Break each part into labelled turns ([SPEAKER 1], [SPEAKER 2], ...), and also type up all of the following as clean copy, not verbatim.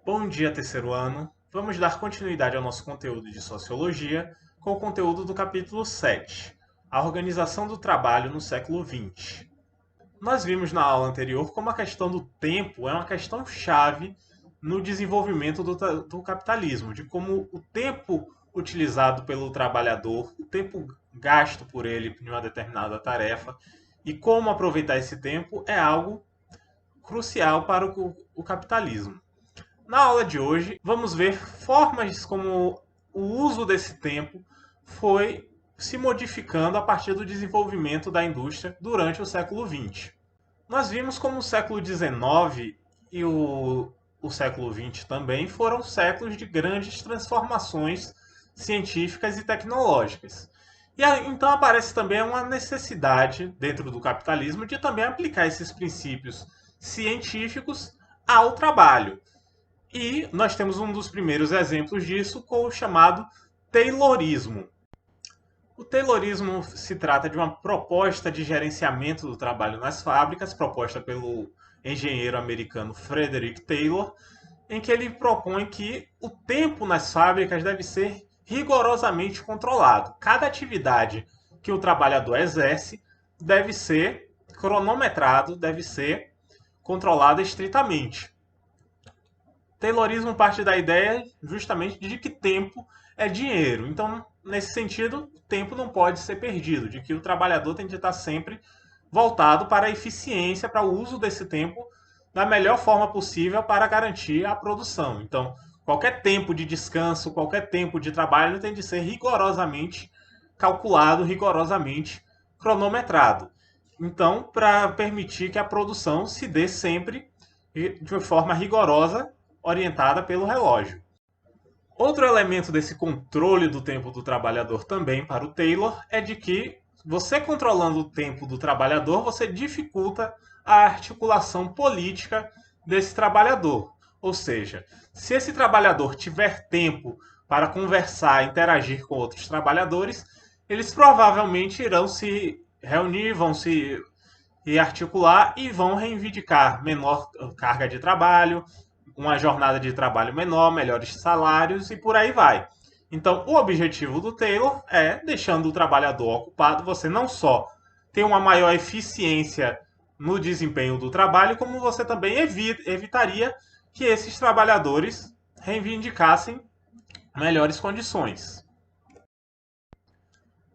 [SPEAKER 1] Bom dia, terceiro ano. Vamos dar continuidade ao nosso conteúdo de Sociologia com o conteúdo do capítulo 7, a organização do trabalho no século XX. Nós vimos na aula anterior como a questão do tempo é uma questão chave no desenvolvimento do capitalismo, de como o tempo utilizado pelo trabalhador, o tempo gasto por ele em uma determinada tarefa e como aproveitar esse tempo é algo crucial para o capitalismo. Na aula de hoje, vamos ver formas como o uso desse tempo foi se modificando a partir do desenvolvimento da indústria durante o século XX. Nós vimos como o século XIX e o século XX também foram séculos de grandes transformações científicas e tecnológicas. Então aparece também uma necessidade dentro do capitalismo de também aplicar esses princípios científicos ao trabalho. E nós temos um dos primeiros exemplos disso com o chamado Taylorismo. O Taylorismo se trata de uma proposta de gerenciamento do trabalho nas fábricas, proposta pelo engenheiro americano Frederick Taylor, em que ele propõe que o tempo nas fábricas deve ser rigorosamente controlado. Cada atividade que o trabalhador exerce deve ser cronometrado, deve ser controlada estritamente. Taylorismo parte da ideia justamente de que tempo é dinheiro. Então, nesse sentido, o tempo não pode ser perdido, de que o trabalhador tem de estar sempre voltado para a eficiência, para o uso desse tempo da melhor forma possível para garantir a produção. Então, qualquer tempo de descanso, qualquer tempo de trabalho tem de ser rigorosamente calculado, rigorosamente cronometrado. Então, para permitir que a produção se dê sempre de forma rigorosa, orientada pelo relógio. Outro elemento desse controle do tempo do trabalhador também para o Taylor é de que você controlando o tempo do trabalhador, você dificulta a articulação política desse trabalhador. Ou seja, se esse trabalhador tiver tempo para conversar, interagir com outros trabalhadores, eles provavelmente irão se reunir, vão se articular e vão reivindicar menor carga de trabalho, uma jornada de trabalho menor, melhores salários e por aí vai. Então, o objetivo do Taylor é, deixando o trabalhador ocupado, você não só ter uma maior eficiência no desempenho do trabalho, como você também evitaria que esses trabalhadores reivindicassem melhores condições.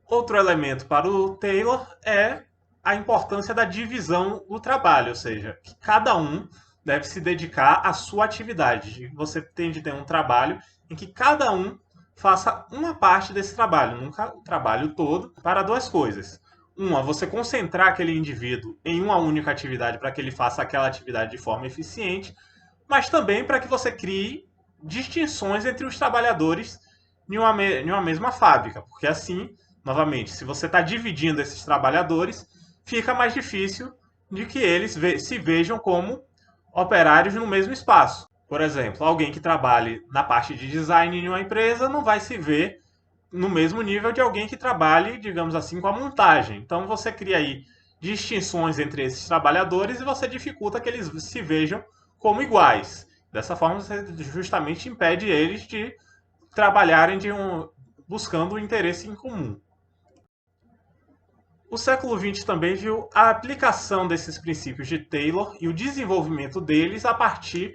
[SPEAKER 1] Outro elemento para o Taylor é a importância da divisão do trabalho, ou seja, que cada um deve se dedicar à sua atividade. Você tem de ter um trabalho em que cada um faça uma parte desse trabalho, nunca o trabalho todo, para duas coisas. Uma, você concentrar aquele indivíduo em uma única atividade para que ele faça aquela atividade de forma eficiente, mas também para que você crie distinções entre os trabalhadores em uma mesma fábrica, porque assim, novamente, se você está dividindo esses trabalhadores, fica mais difícil de que eles se vejam como operários no mesmo espaço. Por exemplo, alguém que trabalhe na parte de design em uma empresa não vai se ver no mesmo nível de alguém que trabalhe, digamos assim, com a montagem. Então você cria aí distinções entre esses trabalhadores e você dificulta que eles se vejam como iguais. Dessa forma, você justamente impede eles de trabalharem buscando um interesse em comum. O século XX também viu a aplicação desses princípios de Taylor e o desenvolvimento deles a partir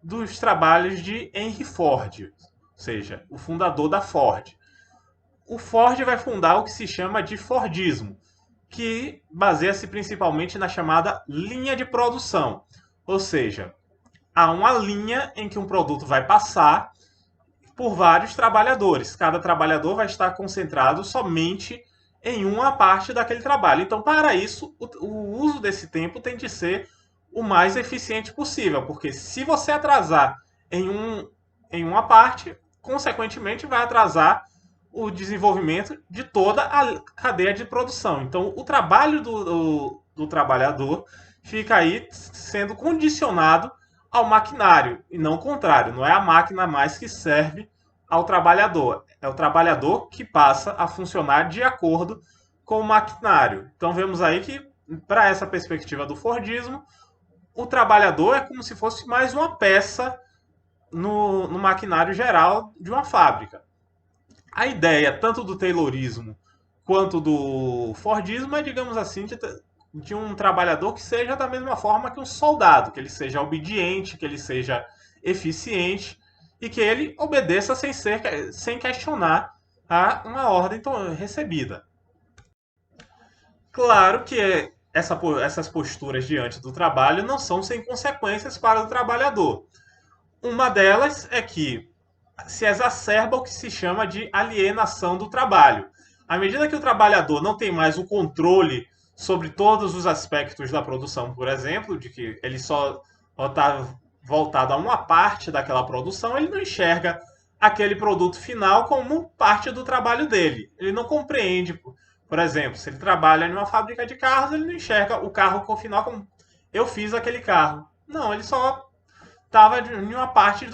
[SPEAKER 1] dos trabalhos de Henry Ford, ou seja, o fundador da Ford. O Ford vai fundar o que se chama de Fordismo, que baseia-se principalmente na chamada linha de produção, ou seja, há uma linha em que um produto vai passar por vários trabalhadores. Cada trabalhador vai estar concentrado somente em uma parte daquele trabalho. Então, para isso, o uso desse tempo tem de ser o mais eficiente possível, porque se você atrasar em uma parte, consequentemente vai atrasar o desenvolvimento de toda a cadeia de produção. Então, o trabalho do trabalhador fica aí sendo condicionado ao maquinário, e não o contrário. Não é a máquina mais que serve ao trabalhador. É o trabalhador que passa a funcionar de acordo com o maquinário. Então vemos aí que, para essa perspectiva do Fordismo, o trabalhador é como se fosse mais uma peça no maquinário geral de uma fábrica. A ideia, tanto do Taylorismo quanto do Fordismo, é, digamos assim, de um trabalhador que seja da mesma forma que um soldado, que ele seja obediente, que ele seja eficiente e que ele obedeça sem questionar a uma ordem recebida. Claro que essas posturas diante do trabalho não são sem consequências para o trabalhador. Uma delas é que se exacerba o que se chama de alienação do trabalho. À medida que o trabalhador não tem mais o controle sobre todos os aspectos da produção, por exemplo, de que ele só está voltado a uma parte daquela produção, ele não enxerga aquele produto final como parte do trabalho dele. Ele não compreende, por exemplo, se ele trabalha em uma fábrica de carros, ele não enxerga o carro final como eu fiz aquele carro. Não, ele só estava em uma parte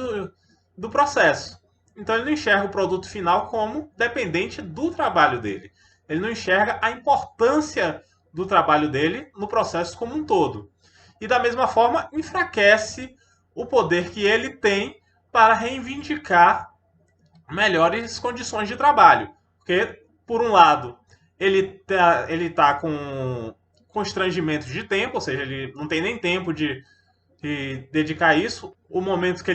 [SPEAKER 1] do processo. Então ele não enxerga o produto final como dependente do trabalho dele. Ele não enxerga a importância do trabalho dele no processo como um todo. E da mesma forma, enfraquece o poder que ele tem para reivindicar melhores condições de trabalho. Porque, por um lado, ele tá com constrangimentos de tempo, ou seja, ele não tem nem tempo de dedicar isso. O momento que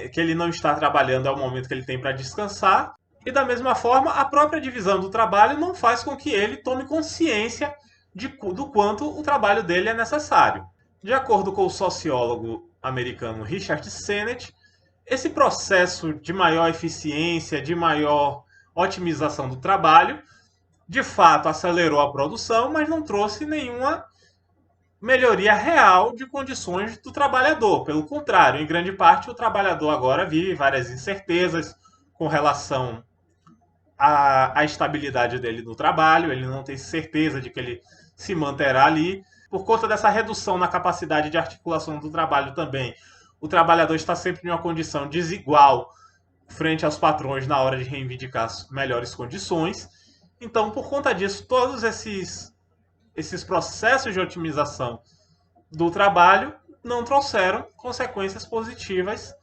[SPEAKER 1] que ele não está trabalhando é o momento que ele tem para descansar. E da mesma forma, a própria divisão do trabalho não faz com que ele tome consciência do quanto o trabalho dele é necessário. De acordo com o sociólogo americano Richard Sennett, esse processo de maior eficiência, de maior otimização do trabalho, de fato acelerou a produção, mas não trouxe nenhuma melhoria real de condições do trabalhador. Pelo contrário, em grande parte, o trabalhador agora vive várias incertezas com relação à estabilidade dele no trabalho, ele não tem certeza de que ele se manterá ali. Por conta dessa redução na capacidade de articulação do trabalho também, o trabalhador está sempre em uma condição desigual frente aos patrões na hora de reivindicar melhores condições. Então, por conta disso, todos esses processos de otimização do trabalho não trouxeram consequências positivas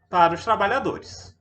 [SPEAKER 1] para os trabalhadores.